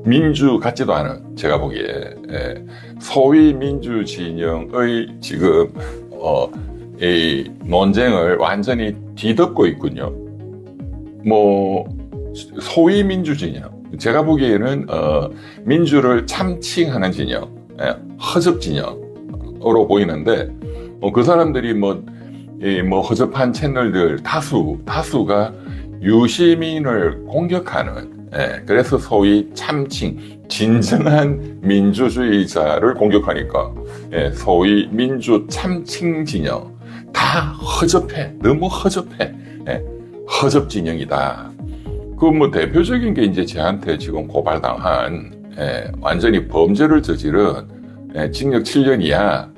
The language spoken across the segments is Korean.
민주 같지도 않은, 제가 보기에 소위 민주 진영의 지금 이 논쟁을 완전히 뒤덮고 있군요. 뭐 소위 민주 진영, 제가 보기에는 민주를 참칭하는 진영, 허접 진영으로 보이는데, 그 사람들이 뭐 허접한 채널들 다수가 유시민을 공격하는, 그래서 소위 참칭, 진정한 민주주의자를 공격하니까, 소위 민주 참칭 진영, 다 허접해. 너무 허접해. 허접 진영이다. 그 뭐 대표적인 게 이제 저한테 지금 고발당한, 완전히 범죄를 저지른, 징역 7년 이하,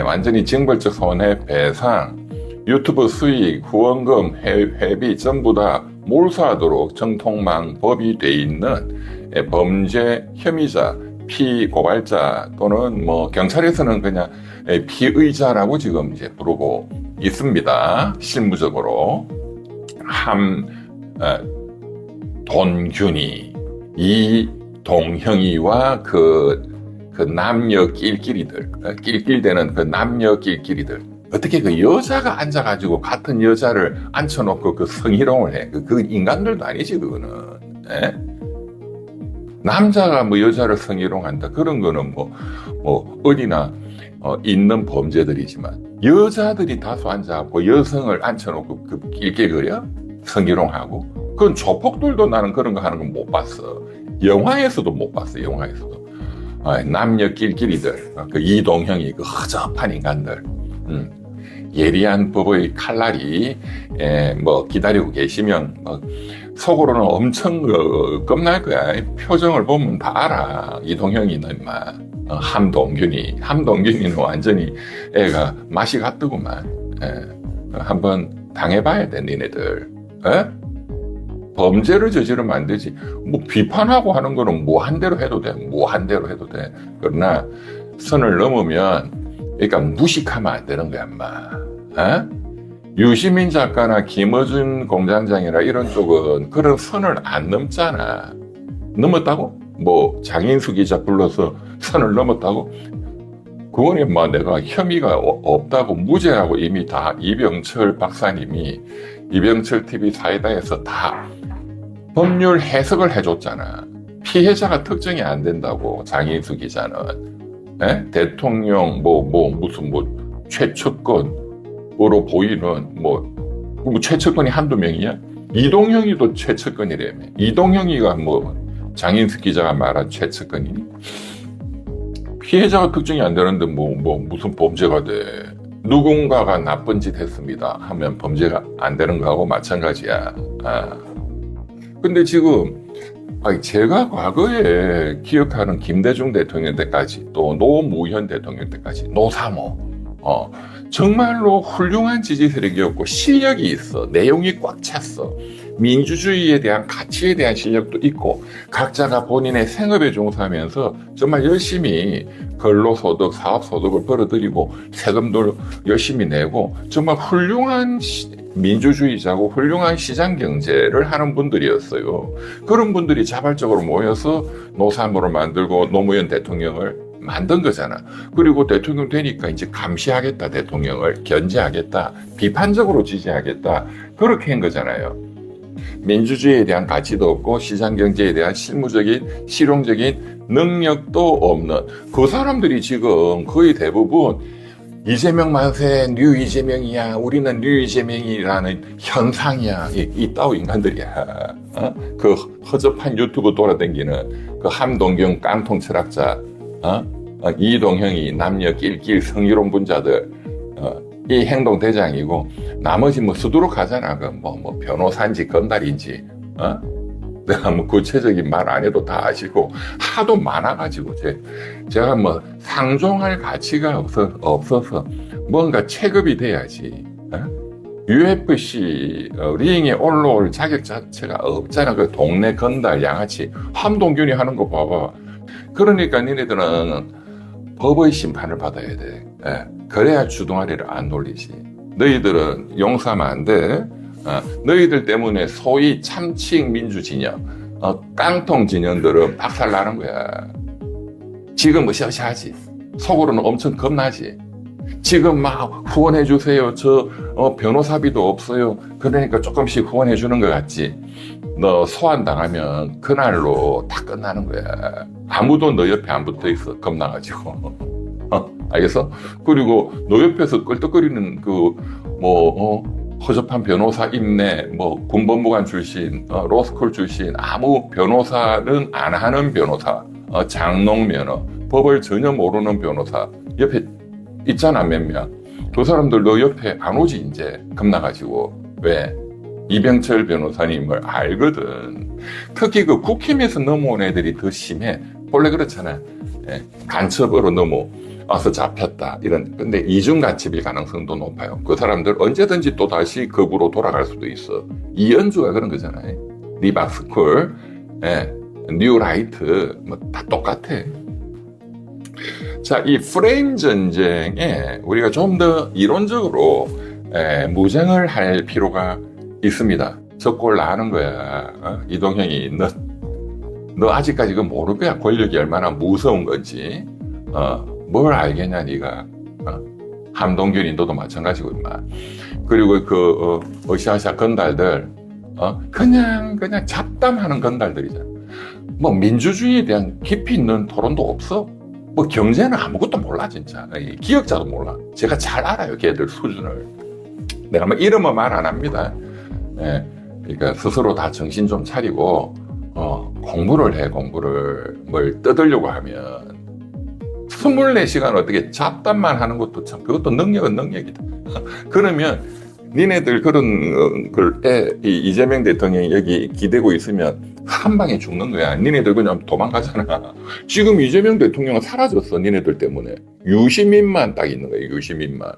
완전히 징벌적 손해배상, 유튜브 수익, 후원금, 회비 전부 다 몰수하도록 정통망 법이 돼 있는 범죄 혐의자, 피고발자 또는 뭐 경찰에서는 그냥 피의자라고 지금 이제 부르고 있습니다. 실무적으로 돈균이, 이동형이와 그 남녀 낄낄대는 그 남녀 낄끼리들, 어떻게 그 여자가 앉아가지고 같은 여자를 앉혀놓고 그 성희롱을 해? 그 인간들도 아니지, 그거는. 남자가 뭐 여자를 성희롱한다, 그런 거는 뭐 어디나 있는 범죄들이지만, 여자들이 다수 앉아갖고 여성을 앉혀놓고 그 낄낄거려? 성희롱하고? 그건 조폭들도 나는 그런 거 하는 건 못 봤어. 영화에서도 못 봤어, 영화에서도. 남녀 낄끼리들, 그 이동형이 그 허접한 인간들, 예리한 법의 칼날이 뭐 기다리고 계시면 속으로는 엄청 겁날 거야. 표정을 보면 다 알아. 이동형이는 인마 함동균이는 완전히 애가 맛이 갔더구만. 한번 당해봐야 돼, 니네들. 범죄를 저지르면 안 되지. 뭐 비판하고 하는 거는 무한대로 해도 돼. 그러나 선을 넘으면, 그러니까 무식하면 안 되는 거야, 인마. 유시민 작가나 김어준 공장장이나 이런 쪽은 그런 선을 안 넘잖아. 넘었다고? 뭐 장인수 기자 불러서 선을 넘었다고? 그거는 뭐 내가 혐의가 없다고, 무죄라고 이미 다 이병철 박사님이 이병철 TV 사이다에서 다 법률 해석을 해줬잖아. 피해자가 특정이 안 된다고, 장인수 기자는. 대통령 무슨 최측근으로 보이는 뭐 최측근이 한두 명이야? 이동형이도 최측근이라며. 이동형이가 장인수 기자가 말한 최측근이니? 피해자가 특정이 안 되는데 무슨 범죄가 돼? 누군가가 나쁜 짓 했습니다 하면 범죄가 안 되는 거하고 마찬가지야. 근데 지금 제가 과거에 기억하는 김대중 대통령 때까지, 또 노무현 대통령 때까지, 노사모, 정말로 훌륭한 지지 세력이었고 실력이 있어. 내용이 꽉 찼어. 민주주의에 대한 가치에 대한 실력도 있고, 각자가 본인의 생업에 종사하면서 정말 열심히 근로소득, 사업소득을 벌어들이고 세금도 열심히 내고 정말 훌륭한 민주주의자고 훌륭한 시장경제를 하는 분들이었어요. 그런 분들이 자발적으로 모여서 노사모를 만들고 노무현 대통령을 만든 거잖아. 그리고 대통령 되니까 이제 감시하겠다, 대통령을 견제하겠다, 비판적으로 지지하겠다, 그렇게 한 거잖아요. 민주주의에 대한 가치도 없고 시장경제에 대한 실무적인 실용적인 능력도 없는 그 사람들이 지금 거의 대부분 이재명 만세, 뉴 이재명이야, 우리는 뉴 이재명이라는 현상이야, 이따위 인간들이야. 그 허접한 유튜브 돌아다니는 그 함동경 깡통 철학자, 이동형이 남녀 낄낄 성희롱 분자들, 이 행동 대장이고, 나머지 수두룩 하잖아. 변호사인지 건달인지, 내가 구체적인 말 안 해도 다 아시고, 하도 많아가지고, 제가 상종할 가치가 없어서 뭔가 체급이 돼야지. UFC 링에 올라올 자격 자체가 없잖아. 그 동네 건달 양아치 함동균이 하는 거 봐봐. 그러니까 니네들은 법의 심판을 받아야 돼. 그래야 주둥아리를 안 놀리지. 너희들은 용서하면 안 돼. 너희들 때문에 소위 참칭 민주 진영, 깡통 진영들은 박살나는 거야. 지금 으쌰으쌰하지. 속으로는 엄청 겁나지. 지금 막 후원해 주세요. 저 변호사비도 없어요. 그러니까 조금씩 후원해 주는 것 같지. 너 소환당하면 그날로 다 끝나는 거야. 아무도 너 옆에 안 붙어 있어. 겁나가지고. 알겠어? 그리고 너 옆에서 끌떡거리는 허접한 변호사 임내, 군법무관 출신, 로스쿨 출신, 아무 변호사는 안 하는 변호사, 장롱 면허, 법을 전혀 모르는 변호사, 옆에 있잖아, 몇 명. 그 사람들 너 옆에 안 오지, 이제. 겁나가지고. 왜? 이병철 변호사님을 알거든. 특히 그 국힘에서 넘어온 애들이 더 심해. 원래 그렇잖아. 간첩으로 넘어와서 잡혔다. 근데 이중 간첩일 가능성도 높아요. 그 사람들 언제든지 또 다시 거구로 돌아갈 수도 있어. 이현주가 그런 거잖아요. 리박스쿨, 뉴라이트, 다 똑같아. 자, 이 프레임 전쟁에 우리가 좀 더 이론적으로 무장을 할 필요가 있습니다. 저 꼴 나는 거야. 이동형이 너 아직까지 그거 모를 거야. 권력이 얼마나 무서운 건지. 뭘 알겠냐 네가. 함동균이 너도 마찬가지고 임마. 그리고 으쌰으쌰 건달들 그냥 잡담하는 건달들이잖아. 민주주의에 대한 깊이 있는 토론도 없어. 경제는 아무것도 몰라 진짜. 기억자도 몰라. 제가 잘 알아요 걔들 수준을. 내가 이름은 말 안 합니다. 그러니까 스스로 다 정신 좀 차리고 공부를 해. 공부를 뭘 뜯으려고 하면 24시간 어떻게 잡담만 하는 것도 참 그것도 능력은 능력이다. 그러면 니네들 그런 걸에 이재명 대통령이 여기 기대고 있으면 한 방에 죽는 거야. 니네들 그냥 도망가잖아. 지금 이재명 대통령은 사라졌어. 니네들 때문에. 유시민만 딱 있는 거야. 유시민만.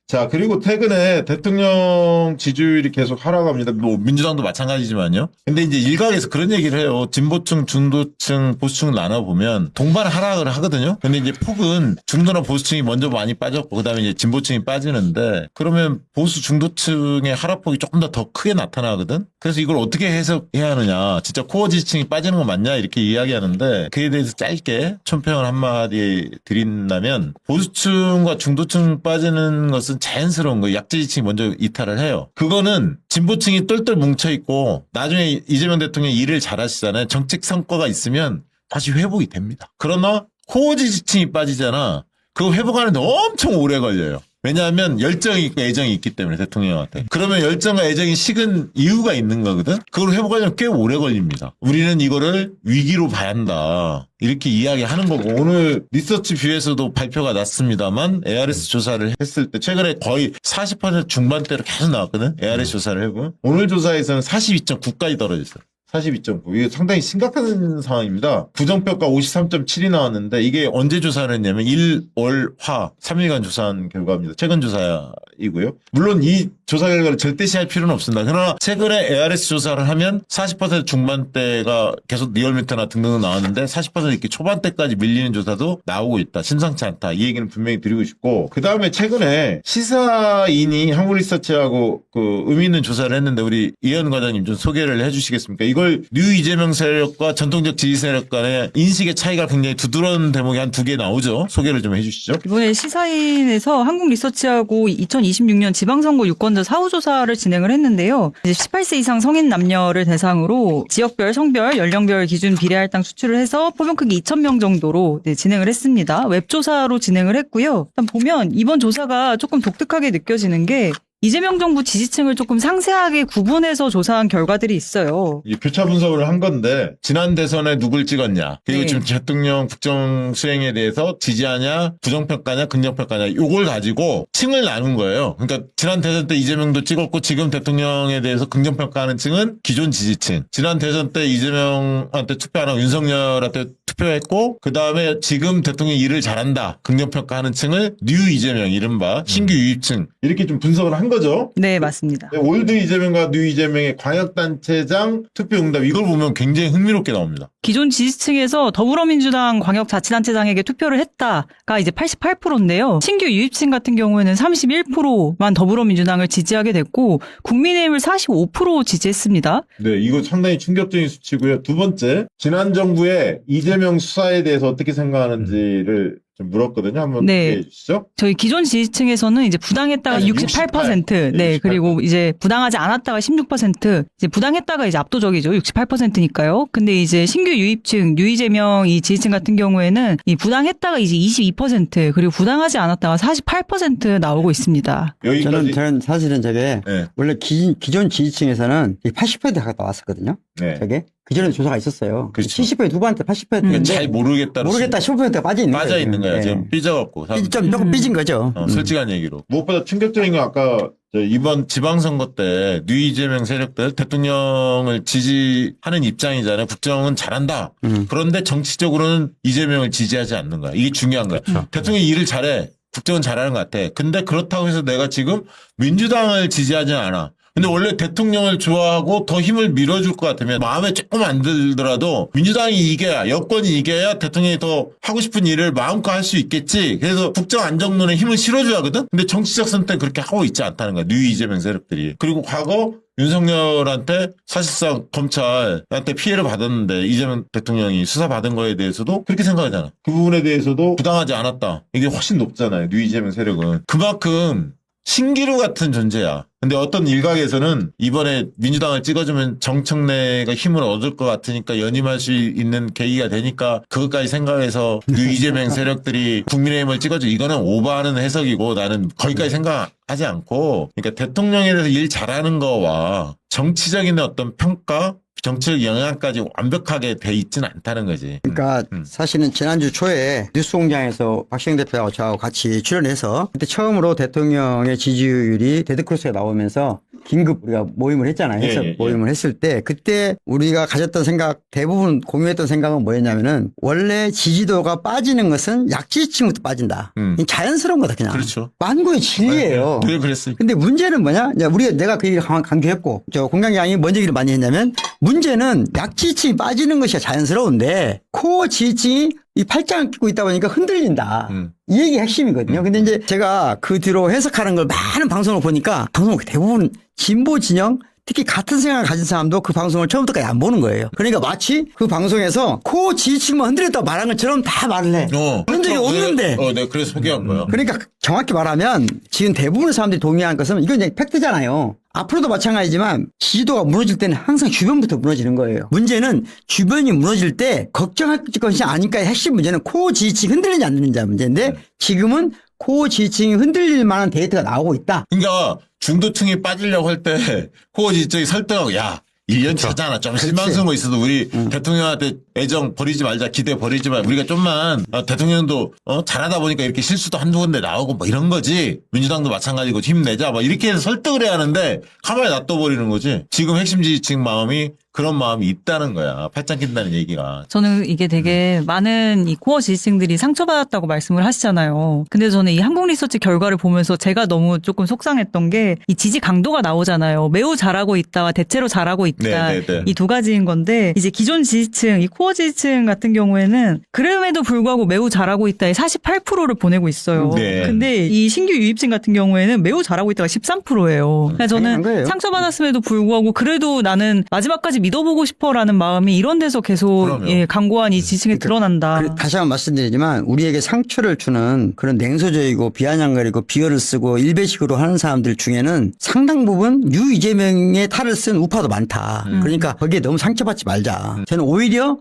자, 그리고 최근에 대통령 지지율이 계속 하락합니다. 민주당도 마찬가지지만요. 근데 이제 일각에서 그런 얘기를 해요. 진보층, 중도층, 보수층 나눠보면 동반 하락을 하거든요. 근데 이제 폭은 중도나 보수층이 먼저 많이 빠졌고, 그 다음에 이제 진보층이 빠지는데, 그러면 보수, 중도층의 하락폭이 조금 더 크게 나타나거든? 그래서 이걸 어떻게 해석해야 하느냐. 진짜 코어 지지층이 빠지는 거 맞냐? 이렇게 이야기하는데, 그에 대해서 짧게 촌평을 한마디 드린다면, 보수층과 중도층 빠지는 것은 자연스러운 거예요. 약지지층이 먼저 이탈을 해요. 그거는 진보층이 똘똘 뭉쳐있고 나중에 이재명 대통령이 일을 잘하시잖아요. 정책 성과가 있으면 다시 회복이 됩니다. 그러나 코어 지지층이 빠지잖아. 그거 회복하는데 엄청 오래 걸려요. 왜냐하면 열정이 있고 애정이 있기 때문에 대통령한테. 그러면 열정과 애정이 식은 이유가 있는 거거든. 그걸 회복하려면 꽤 오래 걸립니다. 우리는 이거를 위기로 봐야 한다. 이렇게 이야기하는 거고, 오늘 리서치 뷰에서도 발표가 났습니다만 ARS 조사를 했을 때 최근에 거의 40% 중반대로 계속 나왔거든. ARS 조사를 해보면 오늘 조사에서는 42.9까지 떨어졌어요. 42.9. 이게 상당히 심각한 상황입니다. 부정평가 53.7이 나왔는데 이게 언제 조사를 했냐면 1, 월, 화 3일간 조사한 결과입니다. 최근 조사이고요. 물론 이 조사 결과를 절대시할 필요는 없습니다. 그러나 최근에 ARS 조사를 하면 40% 중반대가 계속 리얼미터나 등등 나왔는데 40% 이렇게 초반대까지 밀리는 조사도 나오고 있다. 심상치 않다. 이 얘기는 분명히 드리고 싶고, 그 다음에 최근에 시사인이 한국리서치하고 의미 있는 조사를 했는데 우리 이현 과장님 좀 소개를 해주시겠습니까? 이걸 뉴 이재명 세력과 전통적 지지 세력 간의 인식의 차이가 굉장히 두드러운 대목이 한 2개 나오죠. 소개를 좀 해주시죠. 이번에 시사인에서 한국리서치하고 2026년 지방선거 유권자 사후조사를 진행을 했는데요. 이제 18세 이상 성인 남녀를 대상으로 지역별, 성별, 연령별 기준 비례 할당 추출을 해서 포병 크기 2,000명 정도로 진행을 했습니다. 웹조사로 진행을 했고요. 일단 보면 이번 조사가 조금 독특하게 느껴지는 게 이재명 정부 지지층을 조금 상세하게 구분해서 조사한 결과들이 있어요. 이 교차 분석을 한 건데 지난 대선에 누굴 찍었냐, 그리고 네. 지금 대통령 국정 수행에 대해서 지지하냐, 부정평가냐, 긍정평가냐, 요걸 가지고 층을 나눈 거예요. 그러니까 지난 대선 때 이재명도 찍었고 지금 대통령에 대해서 긍정평가하는 층은 기존 지지층, 지난 대선 때 이재명한테 투표하는 윤석열한테 투표했고 그 다음에 지금 대통령이 일을 잘한다 긍정평가하는 층을 뉴 이재명, 이른바 신규 유입층, 이렇게 좀 분석을 한 거죠. 네, 맞습니다. 올드 이재명과 뉴 이재명의 광역단체장 투표응답, 이걸 보면 굉장히 흥미롭게 나옵니다. 기존 지지층에서 더불어민주당 광역자치단체장에게 투표를 했다가 이제 88%인데요. 신규 유입층 같은 경우에는 31%만 더불어민주당을 지지하게 됐고 국민의힘을 45% 지지했습니다. 네, 이거 상당히 충격적인 수치고요. 두 번째, 지난 정부의 이재명 수사에 대해서 어떻게 생각하는지를 좀 물었거든요. 한번 네. 얘기해 주시죠. 저희 기존 지지층에서는 이제 부당했다가 아니, 68%, 네, 68%. 그리고 이제 부당하지 않았다가 16%, 이제 부당했다가 이제 압도적이죠. 68%니까요. 근데 이제 신규 유입층, 유이재명 이 지지층 같은 경우에는 이 부당했다가 이제 22%, 그리고 부당하지 않았다가 48% 나오고 있습니다. 여기까지. 저는 사실은 저게 네. 원래 기존 지지층에서는 80% 가까이 나왔었거든요. 네. 저게 그전에 조사가 있었어요. 그렇죠. 70% 누구한테 80%인데 잘 모르겠다. 모르겠다 15%가 빠져 있는 거예요. 빠져 있는 거야. 네. 지금 삐져갖고. 좀 조금 삐진 거죠. 솔직한 얘기로. 무엇보다 충격적인 건 아까 이번 지방선거 때 뉴이재명 세력들 대통령을 지지하는 입장이잖아요. 국정은 잘한다. 그런데 정치적으로는 이재명을 지지하지 않는 거야. 이게 중요한 거야. 그렇죠. 대통령이 일을 잘해. 국정은 잘하는 것 같아. 근데 그렇다고 해서 내가 지금 민주당을 지지하지는 않아. 근데 원래 대통령을 좋아하고 더 힘을 밀어줄 것 같으면 마음에 조금 안 들더라도 민주당이 이겨야, 여권이 이겨야 대통령이 더 하고 싶은 일을 마음껏 할 수 있겠지. 그래서 국정 안정론에 힘을 실어줘야 하거든. 근데 정치적 선택은 그렇게 하고 있지 않다는 거야. 뉴 이재명 세력들이. 그리고 과거 윤석열한테 사실상 검찰한테 피해를 받았는데 이재명 대통령이 수사받은 거에 대해서도 그렇게 생각하잖아. 그 부분에 대해서도 부당하지 않았다. 이게 훨씬 높잖아요. 뉴 이재명 세력은. 그만큼 신기루 같은 존재야. 근데 어떤 일각에서는 이번에 민주당을 찍어주면 정청래가 힘을 얻을 것 같으니까 연임할 수 있는 계기가 되니까 그것까지 생각해서 뉴 이재명 세력들이 국민의힘을 찍어줘. 이거는 오버하는 해석이고 나는 거기까지 생각하지 않고 그러니까 대통령에 대해서 일 잘하는 거와 정치적인 어떤 평가 정치적 영향까지 완벽하게 돼 있지는 않다는 거지. 그러니까 사실은 지난주 초에 뉴스공장에서 박시영 대표하고 저하고 같이 출연해서 그때 처음으로 대통령의 지지율이 데드크로스가 나오면서 긴급 우리가 모임을 했잖아요. 해석 모임을 했을 때 그때 우리가 가졌던 생각 대부분 공유했던 생각은 뭐였냐면은 원래 지지도가 빠지는 것은 약지층부터 빠진다. 자연스러운 거다 그냥. 그렇죠. 만고의 진리예요. 네, 그랬어요. 근데 문제는 뭐냐? 이제 내가 그 얘기를 강조했고 저 공장장이 뭔 얘기를 많이 했냐면 문제는 약지층이 빠지는 것이 자연스러운데 코어 지지층이 이 팔짱을 끼고 있다 보니까 흔들린다. 이 얘기 핵심이거든요. 근데 이제 제가 그 뒤로 해석하는 걸 많은 방송을 보니까 방송 대부분 진보 진영 특히 같은 생각을 가진 사람도 그 방송을 처음부터까지 안 보는 거예요. 그러니까 마치 그 방송에서 코어 지지층만 흔들렸다고 말한 것처럼 다 말을 해. 그런 적이 없는데. 내가 그래서 소개한 거야. 그러니까 정확히 말하면 지금 대부분의 사람들이 동의한 것은 이건 이제 팩트잖아요. 앞으로도 마찬가지지만 지지도가 무너질 때는 항상 주변부터 무너지는 거예요. 문제는 주변이 무너질 때 걱정할 것이 아닐까의 핵심 문제는 코어 지지층이 흔들리지 않는지 문제인데 지금은 코어 지지층이 흔들릴 만한 데이터가 나오고 있다. 그러니까 중도층이 빠지려고 할 때 코어 지지층이 설득하고 야 1년 차잖아. 좀 실망스러운 거 있어도 우리 대통령한테 애정 버리지 말자. 기대 버리지 말자. 우리가 좀만 대통령도 잘하다 보니까 이렇게 실수도 한두 군데 나오고 뭐 이런 거지. 민주당도 마찬가지고 힘내자. 뭐 이렇게 해서 설득을 해야 하는데 가만히 놔둬버리는 거지. 지금 핵심 지지층 마음이 그런 마음이 있다는 거야. 팔짱 낀다는 얘기가. 저는 이게 되게 많은 이 코어 지지층들이 상처받았다고 말씀을 하시잖아요. 근데 저는 이 한국 리서치 결과를 보면서 제가 너무 조금 속상했던 게 이 지지 강도가 나오잖아요. 매우 잘하고 있다와 대체로 잘하고 있다. 이 두 가지인 건데 이제 기존 지지층, 이 코어 지지층 같은 경우에는 그럼에도 불구하고 매우 잘하고 있다에 48%를 보내고 있어요. 네. 근데 이 신규 유입층 같은 경우에는 매우 잘하고 있다가 13%예요. 그러니까 당연한 저는 거예요. 상처받았음에도 불구하고 그래도 나는 마지막까지 믿어보고 싶어라는 마음이 이런 데서 계속 그럼요. 강고한 이 지층에 드러난다. 다시 한번 말씀드리지만 우리에게 상처를 주는 그런 냉소적이고 비아냥거리고 비열을 쓰고 일배식으로 하는 사람들 중에는 상당 부분 이재명의 탈을 쓴 우파도 많다. 그러니까 거기에 너무 상처받지 말자. 저는 오히려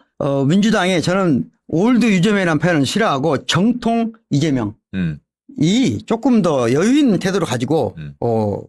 민주당에 저는 올드 이재명이라는 표현은 싫어하고 정통 이재명. 이 조금 더 여유 있는 태도를 가지고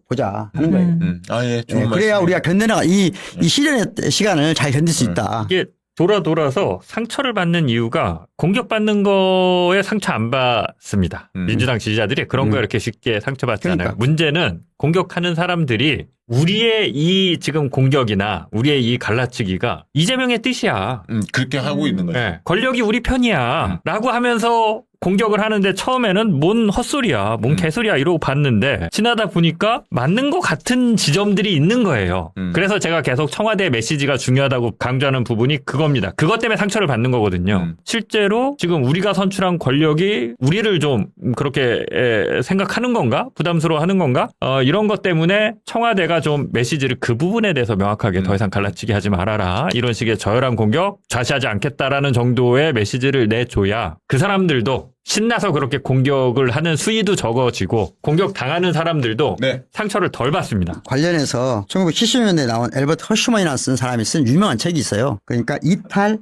보자 하는 거예요. 예, 좋은 그래야 말씀이에요. 우리가 견뎌나가 이 시련의 시간을 잘 견딜 수 있다. 이게 돌아서 상처를 받는 이유가 공격받는 거에 상처 안 받습니다. 민주당 지지자들이 그런 거 이렇게 쉽게 상처받지 않아요. 그러니까. 문제는 공격하는 사람들이 우리의 이 지금 공격이나 우리의 이 갈라치기가 이재명의 뜻이야. 그렇게 하고 있는 거죠. 네, 권력이 우리 편이야. 라고 하면서 공격을 하는데 처음에는 뭔 헛소리야, 뭔 개소리야 이러고 봤는데 지나다 보니까 맞는 것 같은 지점들이 있는 거예요. 그래서 제가 계속 청와대 메시지가 중요하다고 강조하는 부분이 그겁니다. 그것 때문에 상처를 받는 거거든요. 실제로 지금 우리가 선출한 권력이 우리를 좀 그렇게 생각하는 건가? 부담스러워하는 건가? 이런 것 때문에 청와대가 좀 메시지를 그 부분에 대해서 명확하게 더 이상 갈라치게 하지 말아라. 이런 식의 저열한 공격 좌시하지 않겠다라는 정도의 메시지를 내줘야 그 사람들도 신나서 그렇게 공격을 하는 수위도 적어지고 공격 당하는 사람들도 네. 상처를 덜 받습니다. 관련해서 1970년대에 나온 엘버트 허슈만이라는 쓴 사람이 쓴 유명한 책이 있어요. 그러니까 이탈,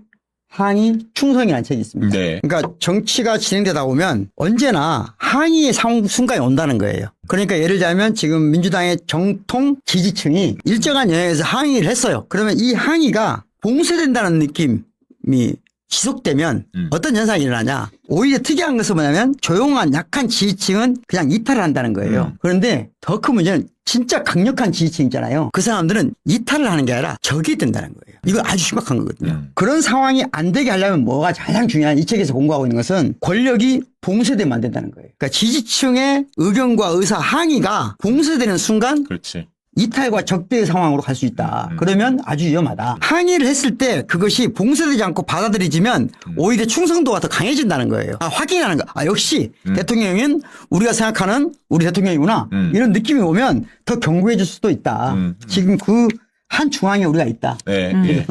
항의, 충성이라는 책이 있습니다. 네. 그러니까 정치가 진행되다 보면 언제나 항의의 순간이 온다는 거예요. 그러니까 예를 들자면 지금 민주당의 정통 지지층이 일정한 영역에서 항의를 했어요. 그러면 이 항의가 봉쇄된다는 느낌이 지속되면 어떤 현상이 일어나냐. 오히려 특이한 것은 뭐냐면 조용한 약한 지지층은 그냥 이탈을 한다는 거예요. 그런데 더 큰 문제는 진짜 강력한 지지층 있잖아요. 그 사람들은 이탈을 하는 게 아니라 적이 된다는 거예요. 이거 아주 심각한 거거든요. 그런 상황이 안 되게 하려면 뭐가 가장 중요한 이 책에서 공부하고 있는 것은 권력이 봉쇄되면 안 된다는 거예요. 그러니까 지지층의 의견과 의사 항의가 봉쇄되는 순간 그렇지. 이탈과 적대의 상황으로 갈 수 있다. 그러면 아주 위험하다. 항의를 했을 때 그것이 봉쇄되지 않고 받아들여지면 오히려 충성도가 더 강해진다는 거예요. 확인하는 거. 역시 대통령은 우리가 생각하는 우리 대통령이구나. 이런 느낌이 오면 더 견고해질 수도 있다. 지금 그 한 중앙에 우리가 있다. 네. 예.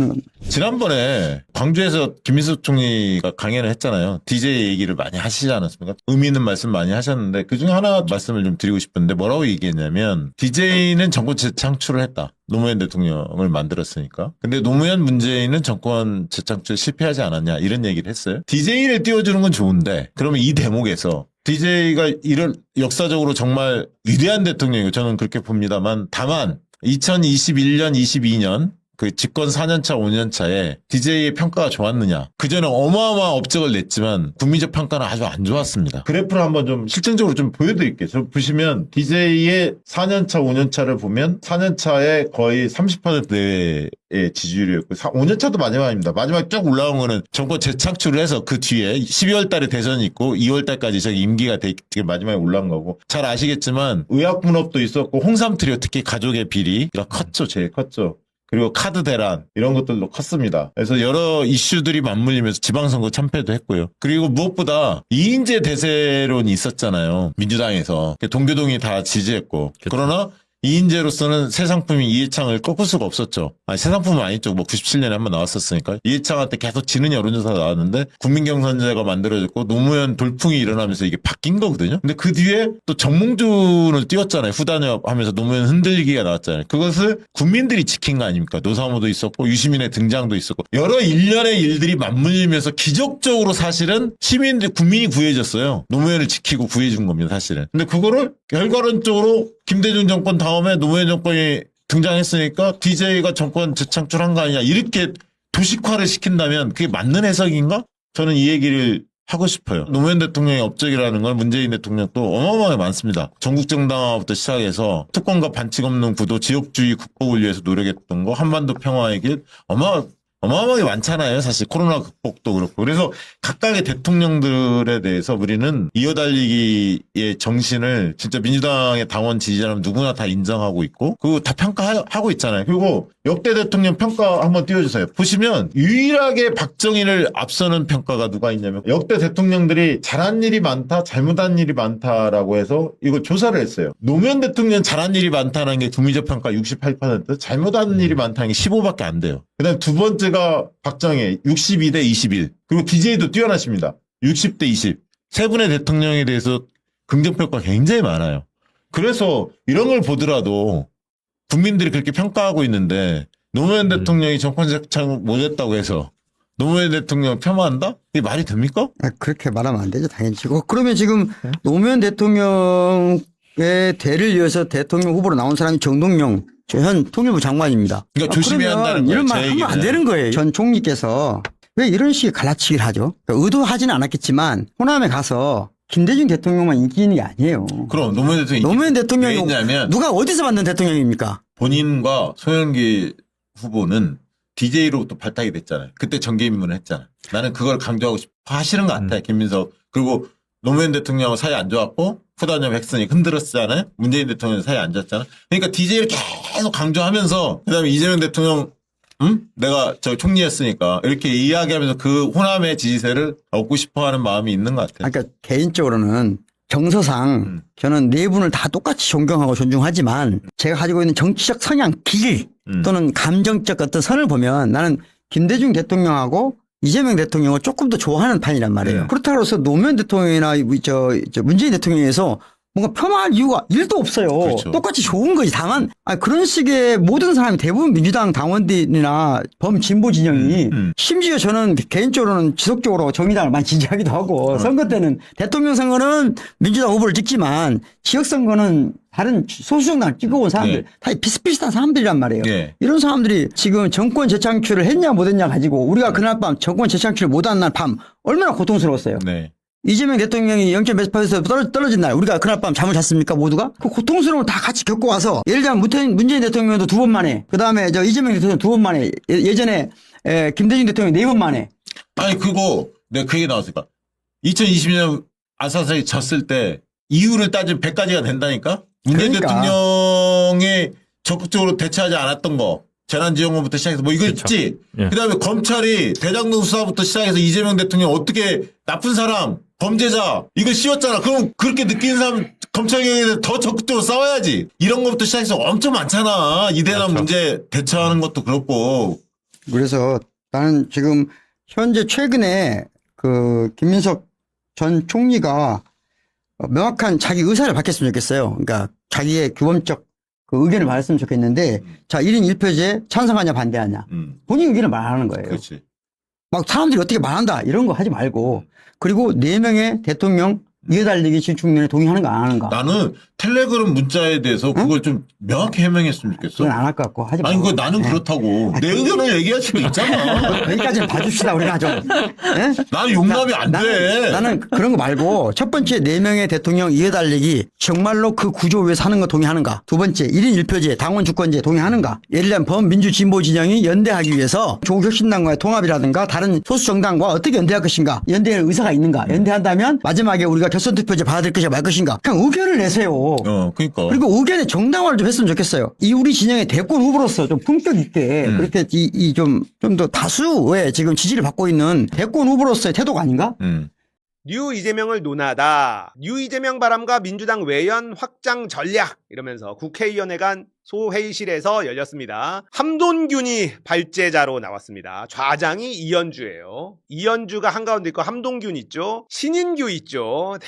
지난번에 광주에서 김민수 총리가 강연을 했잖아요. DJ 얘기를 많이 하시지 않았습니까? 의미 있는 말씀 많이 하셨는데 그중에 하나 말씀을 좀 드리고 싶은데 뭐라고 얘기했냐면 DJ는 정권 재창출을 했다. 노무현 대통령을 만들었으니까. 근데 노무현 문재인은 정권 재창출 실패하지 않았냐 이런 얘기를 했어요. DJ를 띄워주는 건 좋은데 그러면 이 대목에서 DJ가 이런 역사적으로 정말 위대한 대통령이고 저는 그렇게 봅니다만 다만 2021년, 22년 그 집권 4년차, 5년차에 DJ의 평가가 좋았느냐. 그전에 어마어마한 업적을 냈지만 국민적 평가는 아주 안 좋았습니다. 그래프를 한번 좀 실증적으로 좀 보여드릴게요. 저 보시면 DJ의 4년차, 5년차를 보면 4년차에 거의 30% 내외의 지지율이었고 5년차도 마지막입니다. 마지막에 쭉 올라온 거는 정권 재창출을 해서 그 뒤에 12월 달에 대선이 있고 2월 달까지 저기 임기가 되게 마지막에 올라온 거고 잘 아시겠지만 의학분업도 있었고 홍삼 트리오 특히 가족의 비리가 컸죠. 제일 컸죠. 그리고 카드 대란 이런 것들도 컸습니다. 그래서 여러 이슈들이 맞물리면서 지방선거 참패도 했고요. 그리고 무엇보다 이인재 대세론이 있었잖아요. 민주당에서 동교동이 다 지지했고 그러나 이인재로서는 새 상품인 이해창을 꺾을 수가 없었죠. 새 상품은 아니죠. 뭐 97년에 한번 나왔었으니까. 이해창한테 계속 지는 여론조사가 나왔는데 국민경선제가 만들어졌고 노무현 돌풍이 일어나면서 이게 바뀐 거거든요. 근데 그 뒤에 또 정몽준을 띄웠잖아요. 후단협 하면서 노무현 흔들기가 나왔잖아요. 그것을 국민들이 지킨 거 아닙니까? 노사모도 있었고 유시민의 등장도 있었고 여러 일련의 일들이 맞물리면서 기적적으로 사실은 시민들 국민이 구해졌어요. 노무현을 지키고 구해준 겁니다. 사실은. 근데 그거를 결과론적으로 김대중 정권 다음에 노무현 정권이 등장했으니까 DJ가 정권 재창출한 거 아니냐 이렇게 도식화를 시킨다면 그게 맞는 해석인가? 저는 이 얘기를 하고 싶어요. 노무현 대통령의 업적이라는 건 문재인 대통령도 어마어마하게 많습니다. 전국정당화부터 시작해서 특권과 반칙 없는 구도, 지역주의 극복을 위해서 노력했던 거, 한반도 평화의 길 어마어마하게 많잖아요. 사실 코로나 극복도 그렇고. 그래서 각각의 대통령들에 대해서 우리는 이어달리기의 정신을 진짜 민주당의 당원 지지자라면 누구나 다 인정하고 있고 그거 다 평가하고 있잖아요. 그리고 역대 대통령 평가 한번 띄워주세요. 보시면 유일하게 박정희를 앞서는 평가가 누가 있냐면 역대 대통령들이 잘한 일이 많다, 잘못한 일이 많다라고 해서 이거 조사를 했어요. 노무현 대통령 잘한 일이 많다는 게 국민적 평가 68%, 잘못한 일이 많다는 게 15밖에 안 돼요. 그다음 두 번째가 박정희 62대 21. 그리고 DJ도 뛰어나십니다. 60대 20. 세 분의 대통령에 대해서 긍정평가가 굉장히 많아요. 그래서 이런 걸 보더라도 국민들이 그렇게 평가하고 있는데 노무현 대통령이 정권 재창 못했다고 해서 노무현 대통령 폄하한다? 이게 말이 됩니까? 그렇게 말하면 안 되죠. 당연히. 그러면 지금 노무현 대통령의 대를 이어서 대통령 후보로 나온 사람이 정동영 현 통일부 장관입니다. 그러니까 조심해야 한다는 거예요. 이런 말 하면 안 되는 거예요. 전 총리께서 왜 이런 식의 갈라치기를 하죠? 그러니까 의도하지는 않았겠지만 호남에 가서 김대중 대통령만 인기 있는 게 아니에요. 그럼 노무현 대통령이 왜냐면 누가 어디서 만든 대통령입니까? 본인과 송영길 후보는 DJ로부터 발탁이 됐잖아요. 그때 정계 입문을 했잖아요. 나는 그걸 강조하고 싶어 하시는 것 같아요. 김민석. 그리고 노무현 대통령하고 사이 안 좋았고 후단협 핵선이 흔들었잖아요. 문재인 대통령 사이 안 좋았잖아. 그러니까 DJ를 계속 강조하면서 그다음에 이재명 대통령 내가 저 총리였으니까 이렇게 이야기하면서 그 호남의 지지세를 얻고 싶어하는 마음이 있는 것 같아요. 그러니까 개인적으로는 정서상 저는 네 분을 다 똑같이 존경하고 존중하지만 제가 가지고 있는 정치적 성향 길 또는 감정적 어떤 선을 보면 나는 김대중 대통령하고 이재명 대통령을 조금 더 좋아하는 판이란 말이에요. 그렇다고 해서 노무현 대통령이나 저 문재인 대통령에서 뭔가 폄하할 이유가 1도 없어요. 그렇죠. 똑같이 좋은 거지. 다만 그런 식의 모든 사람이 대부분 민주당 당원들이나 범진보 진영이 심지어 저는 개인적으로는 지속적으로 정의당을 많이 지지하기도 하고 선거 때는 대통령 선거는 민주당 후보를 찍지만 지역 선거는 다른 소수정당 찍어온 사람들 다 비슷비슷한 사람들이란 말이에요. 이런 사람들이 지금 정권 재창출을 했냐 못했냐 가지고 우리가 그날 밤 정권 재창출을 못한 날 밤 얼마나 고통스러웠어요. 이재명 대통령이 0.몇% 떨어진 날 우리가 그날 밤 잠을 잤습니까 모두가? 그 고통스러움을 다 같이 겪고 와서 예를 들면 문재인 대통령도 2번 만에 그다음에 저 이재명 대통령 2번 만에 예전에 김대중 대통령 4번 만에 아니 그거 내가 그 얘기 나왔으니까 2020년 아사사히 졌을 때 이유를 따지면 100가지가 된다니까? 문재인 대통령이 적극적으로 대처하지 않았던 거 재난지원금부터 시작해서 뭐 이거 있지. 그다음에 검찰이 대장동 수사부터 시작해서 이재명 대통령 어떻게 나쁜 사람 범죄자 이거 씌웠잖아. 그럼 그렇게 느끼는 사람 검찰개혁에 대해서 더 적극적으로 싸워야지. 이런 것부터 시작해서 엄청 많잖아. 이대남 문제 대처하는 것도 그렇고. 그래서 나는 지금 현재 최근에 그 김민석 전 총리가 명확한 자기 의사를 밝혔으면 좋겠어요. 그러니까 자기의 규범적 그 의견을 말했으면 좋겠는데 자 1인 1표제 찬성하냐 반대하냐 본인 의견을 말하는 거예요. 그렇지. 막 사람들이 어떻게 말한다 이런 거 하지 말고 그리고 4명의 대통령 이해달리기 신축년에 동의하는 거 안 하는가. 나는 텔레그램 문자에 대해서 그걸 좀 명확히 해명했으면 좋겠어. 그건 안 할 것 같고 하지 아니 말고. 그거 나는 그렇다고. 내 의견을 얘기할 수도 있잖아. 여기까지는 봐줍시다 우리가 좀. 예? 나는 용납이 안 돼. 나는 그런 거 말고 첫 번째 4명의 대통령 이해달리기 정말로 그 구조 위에 사는 거 동의하는가. 두 번째 1인 1표제 당원 주권제 동의하는가. 예를 들면 범민주 진보 진영이 연대하기 위해서 조국혁신당과의 통합이라든가 다른 소수 정당과 어떻게 연대할 것인가. 연대할 의사가 있는가. 연대한다면 마지막에 우리가 결선투표제 받아들일 것이냐 말 것인가. 그냥 의견을 내세요. 그러니까. 그리고 의견의 정당화를 좀 했으면 좋겠어요. 이 우리 진영의 대권 후보로서 좀 품격 있게 그렇게 좀 더 다수의 지금 지지를 받고 있는 대권 후보로서의 태도가 아닌가? 뉴 이재명을 논하다. 뉴 이재명 바람과 민주당 외연 확장 전략 이러면서 국회의원회 간 소회의실에서 열렸습니다. 함돈균이 발제자로 나왔습니다. 좌장이 이현주예요. 이현주가 한가운데 있고 함돈균 있죠. 신인규 있죠.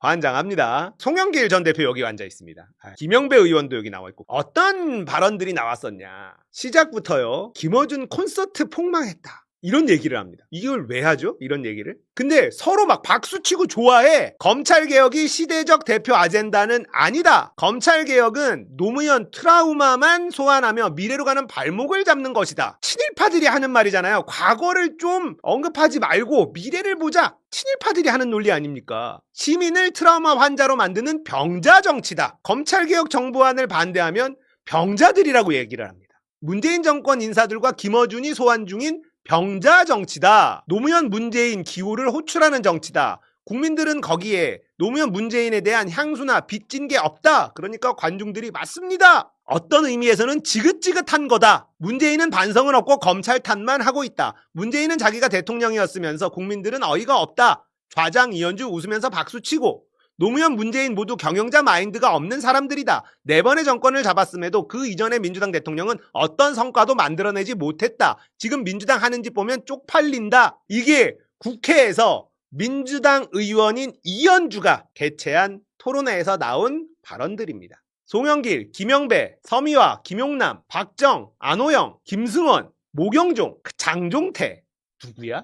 환장합니다. 송영길 전 대표 여기 앉아 있습니다. 김영배 의원도 여기 나와 있고 어떤 발언들이 나왔었냐. 시작부터요. 김어준 콘서트 폭망했다. 이런 얘기를 합니다. 이걸 왜 하죠? 이런 얘기를? 근데 서로 막 박수치고 좋아해. 검찰개혁이 시대적 대표 아젠다는 아니다. 검찰개혁은 노무현 트라우마만 소환하며 미래로 가는 발목을 잡는 것이다. 친일파들이 하는 말이잖아요. 과거를 좀 언급하지 말고 미래를 보자. 친일파들이 하는 논리 아닙니까? 시민을 트라우마 환자로 만드는 병자 정치다. 검찰개혁 정부안을 반대하면 병자들이라고 얘기를 합니다. 문재인 정권 인사들과 김어준이 소환 중인 병자 정치다. 노무현 문재인 기호를 호출하는 정치다. 국민들은 거기에 노무현 문재인에 대한 향수나 빚진 게 없다. 그러니까 관중들이 맞습니다. 어떤 의미에서는 지긋지긋한 거다. 문재인은 반성은 없고 검찰 탓만 하고 있다. 문재인은 자기가 대통령이었으면서 국민들은 어이가 없다. 좌장 이현주 웃으면서 박수치고 노무현 문재인 모두 경영자 마인드가 없는 사람들이다. 4번의 정권을 잡았음에도 그 이전의 민주당 대통령은 어떤 성과도 만들어내지 못했다. 지금 민주당 하는 짓 보면 쪽팔린다. 이게 국회에서 민주당 의원인 이현주가 개최한 토론회에서 나온 발언들입니다. 송영길, 김영배, 서미화, 김용남, 박정, 안호영, 김승원, 모경종, 장종태 누구야?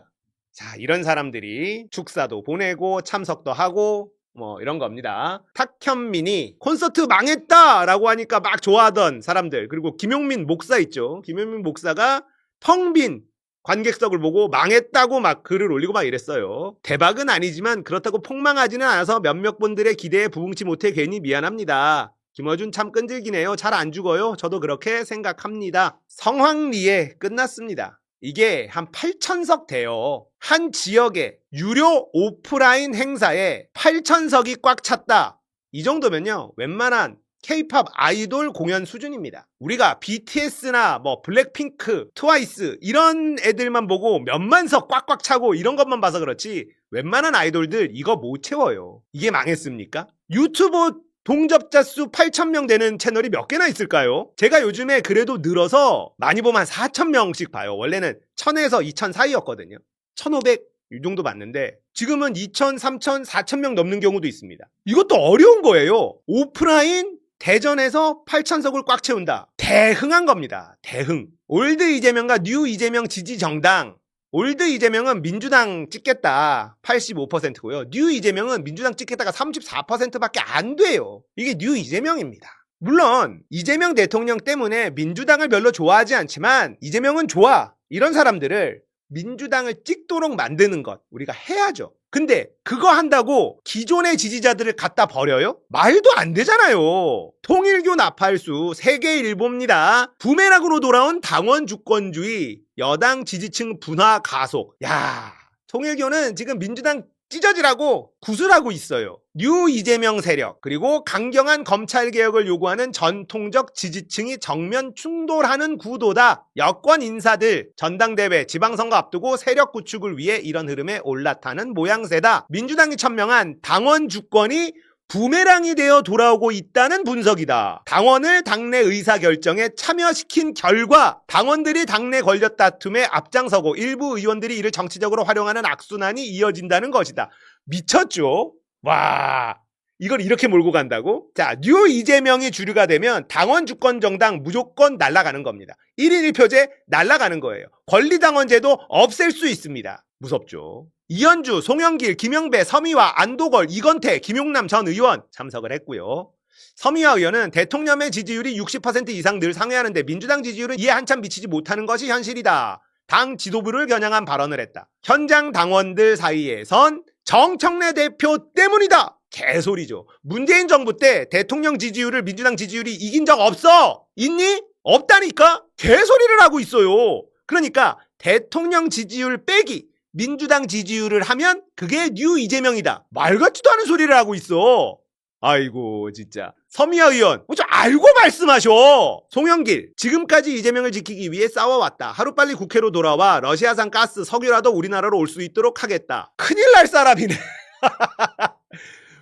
자, 이런 사람들이 축사도 보내고 참석도 하고 뭐 이런 겁니다. 탁현민이 콘서트 망했다라고 하니까 막 좋아하던 사람들, 그리고 김용민 목사 있죠. 김용민 목사가 텅 빈 관객석을 보고 망했다고 막 글을 올리고 막 이랬어요. 대박은 아니지만 그렇다고 폭망하지는 않아서 몇몇 분들의 기대에 부응치 못해 괜히 미안합니다. 김어준 참 끈질기네요. 잘 안 죽어요. 저도 그렇게 생각합니다. 성황리에 끝났습니다. 이게 한 8,000석 돼요. 한 지역의 유료 오프라인 행사에 8,000석이 꽉 찼다. 이 정도면요, 웬만한 K-팝 아이돌 공연 수준입니다. 우리가 BTS나 뭐 블랙핑크, 트와이스 이런 애들만 보고 몇만 석 꽉꽉 차고 이런 것만 봐서 그렇지 웬만한 아이돌들 이거 못 채워요. 이게 망했습니까? 유튜브 동접자 수 8,000명 되는 채널이 몇 개나 있을까요? 제가 요즘에 그래도 늘어서 많이 보면 한 4,000명씩 봐요. 원래는 1,000에서 2,000 사이였거든요. 1,500 이 정도 봤는데 지금은 2,000, 3,000, 4,000명 넘는 경우도 있습니다. 이것도 어려운 거예요. 오프라인 대전에서 8,000석을 꽉 채운다. 대흥한 겁니다. 대흥. 올드 이재명과 뉴 이재명 지지 정당. 올드 이재명은 민주당 찍겠다 85%고요. 뉴 이재명은 민주당 찍겠다가 34%밖에 안 돼요. 이게 뉴 이재명입니다. 물론 이재명 대통령 때문에 민주당을 별로 좋아하지 않지만 이재명은 좋아. 이런 사람들을 민주당을 찍도록 만드는 것 우리가 해야죠. 근데 그거 한다고 기존의 지지자들을 갖다 버려요? 말도 안 되잖아요. 통일교 나팔수 세계일보입니다. 부메랑으로 돌아온 당원 주권주의, 여당 지지층 분화 가속. 야, 통일교는 지금 민주당 찢어지라고 구슬하고 있어요. 뉴 이재명 세력 그리고 강경한 검찰개혁을 요구하는 전통적 지지층이 정면 충돌하는 구도다. 여권 인사들 전당대회 지방선거 앞두고 세력 구축을 위해 이런 흐름에 올라타는 모양새다. 민주당이 천명한 당원 주권이 부메랑이 되어 돌아오고 있다는 분석이다. 당원을 당내 의사결정에 참여시킨 결과 당원들이 당내 권력 다툼에 앞장서고 일부 의원들이 이를 정치적으로 활용하는 악순환이 이어진다는 것이다. 미쳤죠? 와, 이걸 이렇게 몰고 간다고? 자, 뉴 이재명이 주류가 되면 당원 주권 정당 무조건 날아가는 겁니다. 1인 1표제 날아가는 거예요. 권리당원제도 없앨 수 있습니다. 무섭죠? 이현주, 송영길, 김영배, 서미화, 안도걸, 이건태, 김용남 전 의원 참석을 했고요. 서미화 의원은 대통령의 지지율이 60% 이상 늘 상회하는데 민주당 지지율은 이에 한참 미치지 못하는 것이 현실이다. 당 지도부를 겨냥한 발언을 했다. 현장 당원들 사이에선 정청래 대표 때문이다. 개소리죠. 문재인 정부 때 대통령 지지율을 민주당 지지율이 이긴 적 없어. 있니? 없다니까? 개소리를 하고 있어요. 그러니까 대통령 지지율 빼기 민주당 지지율을 하면 그게 뉴 이재명이다. 말 같지도 않은 소리를 하고 있어. 아이고 진짜. 서미화 의원 좀 알고 말씀하셔. 송영길 지금까지 이재명을 지키기 위해 싸워왔다. 하루빨리 국회로 돌아와 러시아산 가스 석유라도 우리나라로 올 수 있도록 하겠다. 큰일 날 사람이네.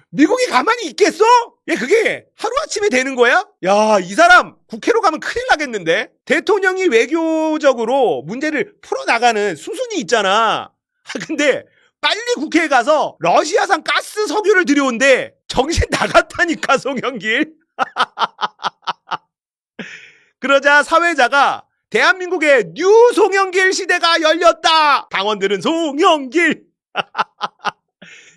미국이 가만히 있겠어? 예, 그게 하루아침에 되는 거야? 야, 이 사람 국회로 가면 큰일 나겠는데? 대통령이 외교적으로 문제를 풀어나가는 수순이 있잖아. 근데 빨리 국회에 가서 러시아산 가스 석유를 들여온대. 정신 나갔다니까, 송영길. 그러자 사회자가 대한민국의 뉴 송영길 시대가 열렸다. 당원들은 송영길.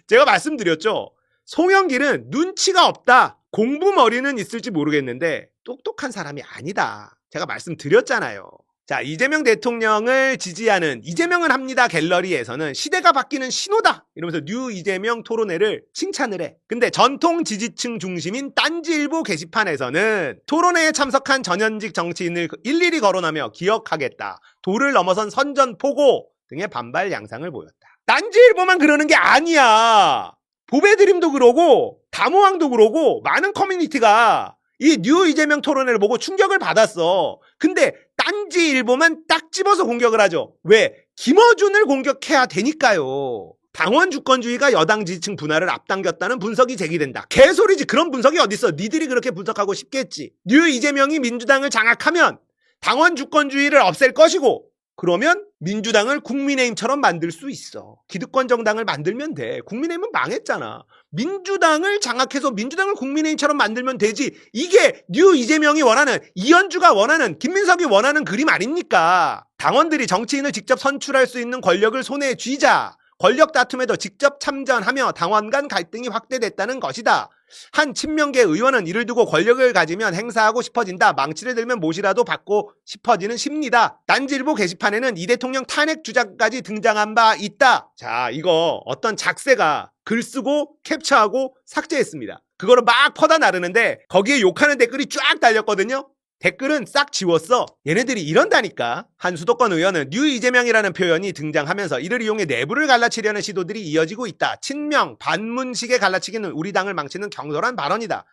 제가 말씀드렸죠. 송영길은 눈치가 없다. 공부머리는 있을지 모르겠는데 똑똑한 사람이 아니다. 제가 말씀드렸잖아요. 자, 이재명 대통령을 지지하는 이재명은 합니다 갤러리에서는 시대가 바뀌는 신호다 이러면서 뉴 이재명 토론회를 칭찬을 해. 근데 전통 지지층 중심인 딴지일보 게시판에서는 토론회에 참석한 전현직 정치인을 일일이 거론하며 기억하겠다, 도를 넘어선 선전포고 등의 반발 양상을 보였다. 딴지일보만 그러는 게 아니야. 보배드림도 그러고 다모왕도 그러고 많은 커뮤니티가 이 뉴 이재명 토론회를 보고 충격을 받았어. 근데 딴지일보만 딱 집어서 공격을 하죠. 왜? 김어준을 공격해야 되니까요. 당원 주권주의가 여당 지지층 분화를 앞당겼다는 분석이 제기된다. 개소리지. 그런 분석이 어딨어. 니들이 그렇게 분석하고 싶겠지. 뉴 이재명이 민주당을 장악하면 당원 주권주의를 없앨 것이고, 그러면 민주당을 국민의힘처럼 만들 수 있어. 기득권 정당을 만들면 돼. 국민의힘은 망했잖아. 민주당을 장악해서 민주당을 국민의힘처럼 만들면 되지. 이게 뉴 이재명이 원하는, 이현주가 원하는, 김민석이 원하는 그림 아닙니까? 당원들이 정치인을 직접 선출할 수 있는 권력을 손에 쥐자. 권력 다툼에도 직접 참전하며 당원 간 갈등이 확대됐다는 것이다. 한 친명계 의원은 이를 두고 권력을 가지면 행사하고 싶어진다. 망치를 들면 못이라도 받고 싶어지는 심리다. 딴지일보 게시판에는 이 대통령 탄핵 주장까지 등장한 바 있다. 자, 이거 어떤 작세가 글 쓰고 캡처하고 삭제했습니다. 그거를 막 퍼다 나르는데 거기에 욕하는 댓글이 쫙 달렸거든요. 댓글은 싹 지웠어. 얘네들이 이런다니까. 한 수도권 의원은 뉴 이재명이라는 표현이 등장하면서 이를 이용해 내부를 갈라치려는 시도들이 이어지고 있다. 친명, 반문식의 갈라치기는 우리 당을 망치는 경솔한 발언이다.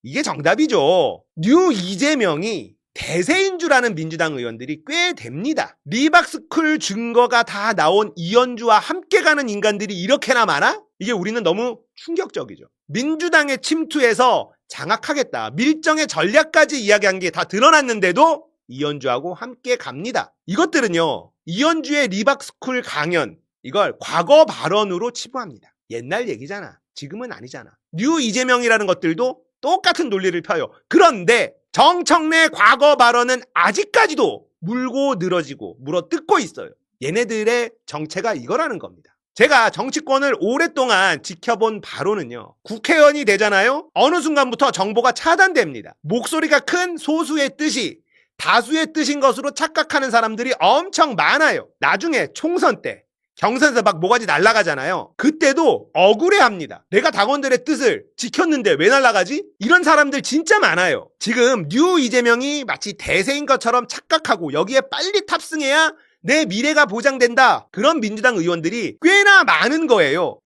이게 정답이죠. 뉴 이재명이 대세인 줄 아는 민주당 의원들이 꽤 됩니다. 리박스쿨 증거가 다 나온 이현주와 함께 가는 인간들이 이렇게나 많아? 이게 우리는 너무 충격적이죠. 민주당에 침투해서 장악하겠다. 밀정의 전략까지 이야기한 게 다 드러났는데도 이현주하고 함께 갑니다. 이것들은요, 이현주의 리박스쿨 강연, 이걸 과거 발언으로 치부합니다. 옛날 얘기잖아. 지금은 아니잖아. 뉴 이재명이라는 것들도 똑같은 논리를 펴요. 그런데 정청래 과거 발언은 아직까지도 물고 늘어지고 물어뜯고 있어요. 얘네들의 정체가 이거라는 겁니다. 제가 정치권을 오랫동안 지켜본 바로는요. 국회의원이 되잖아요. 어느 순간부터 정보가 차단됩니다. 목소리가 큰 소수의 뜻이 다수의 뜻인 것으로 착각하는 사람들이 엄청 많아요. 나중에 총선 때 경선에서 막 뭐가지 날아가잖아요. 그때도 억울해합니다. 내가 당원들의 뜻을 지켰는데 왜 날아가지? 이런 사람들 진짜 많아요. 지금 뉴 이재명이 마치 대세인 것처럼 착각하고 여기에 빨리 탑승해야 내 미래가 보장된다. 그런 민주당 의원들이 꽤나 많은 거예요.